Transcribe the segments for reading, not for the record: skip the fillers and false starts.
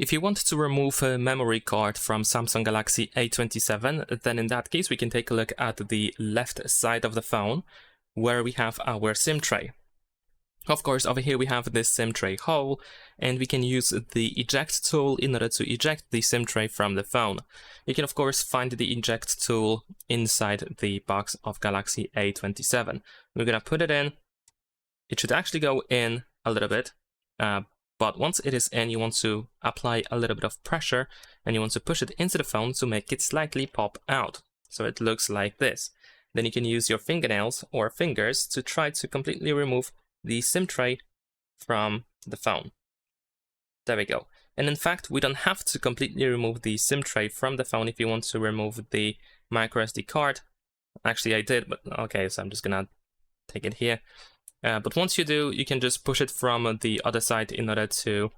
If you want to remove a memory card from Samsung Galaxy A27, then in that case we can take a look at the left side of the phone where we have our SIM tray. Of course, over here we have this SIM tray hole, and we can use the eject tool in order to eject the SIM tray from the phone. You can of course find the eject tool inside the box of Galaxy A27. We're gonna put it in. It should actually go in a little bit, but once it is in, you want to apply a little bit of pressure, and you want to push it into the phone to make it slightly pop out. So it looks like this. Then you can use your fingernails or fingers to try to completely remove the SIM tray from the phone. There we go. And in fact, we don't have to completely remove the SIM tray from the phone if you want to remove the microSD card. Actually, I did, but okay, so I'm just gonna take it here. But once you do, you can just push it from the other side in order to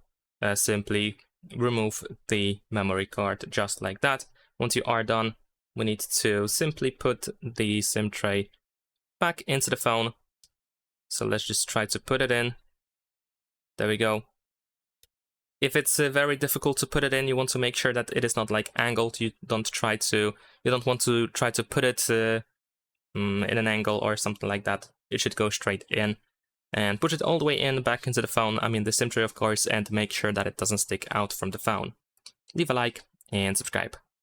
simply remove the memory card just like that. Once you are done, we need to simply put the SIM tray back into the phone. So let's just try to put it in. There we go. If it's very difficult to put it in, you want to make sure that it is not like angled. You don't want to try to put it in an angle or something like that. It should go straight in, and push it all the way in back into the phone. I mean the SIM tray, of course, and make sure that it doesn't stick out from the phone. Leave a like and subscribe.